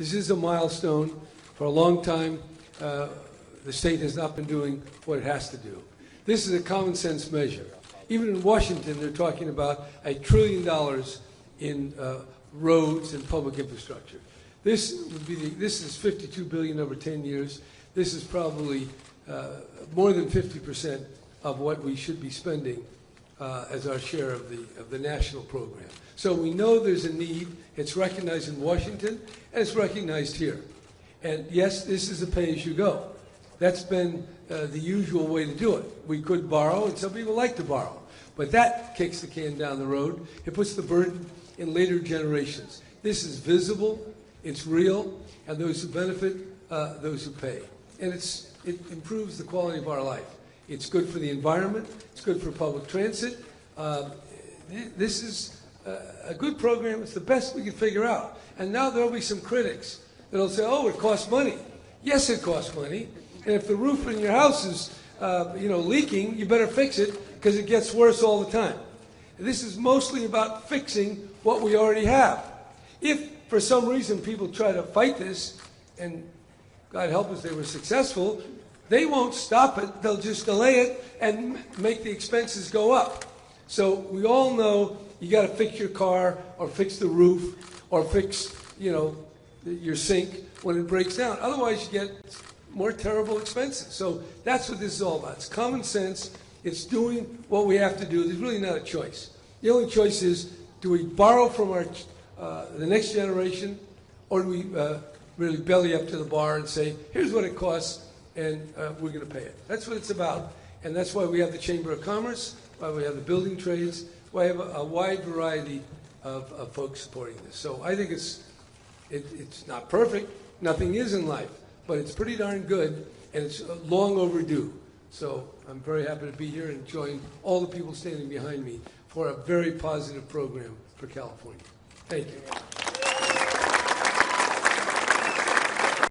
This is a milestone. For a long time, the state has not been doing what it has to do. This is a common sense measure. Even in Washington, they're talking about $1 trillion in roads and public infrastructure. This is $52 billion over 10 years. This is probably more than 50% of what we should be spending as our share of the national program. So we know there's a need. It's recognized in Washington, and it's recognized here. And yes, this is a pay-as-you-go. That's been the usual way to do it. We could borrow, and some people like to borrow. But that kicks the can down the road. It puts the burden in later generations. This is visible, it's real, and those who benefit, those who pay. And it improves the quality of our life. It's good for the environment. It's good for public transit. This is a good program. It's the best we can figure out. And now there will be some critics that'll say, oh, it costs money. Yes, it costs money. And if the roof in your house is leaking, you better fix it because it gets worse all the time. And this is mostly about fixing what we already have. If for some reason people try to fight this, and God help us, they were successful, they won't stop it. They'll just delay it and make the expenses go up. So we all know you got to fix your car or fix the roof or fix, your sink when it breaks down. Otherwise, you get more terrible expenses. So that's what this is all about. It's common sense. It's doing what we have to do. There's really not a choice. The only choice is, do we borrow from the next generation, or do we really belly up to the bar and say, here's what it costs, and we're going to pay it. That's what it's about. And that's why we have the Chamber of Commerce, why we have the building trades, why we have a wide variety of folks supporting this. So I think it's not perfect. Nothing is in life. But it's pretty darn good, and it's long overdue. So I'm very happy to be here and join all the people standing behind me for a very positive program for California. Thank you.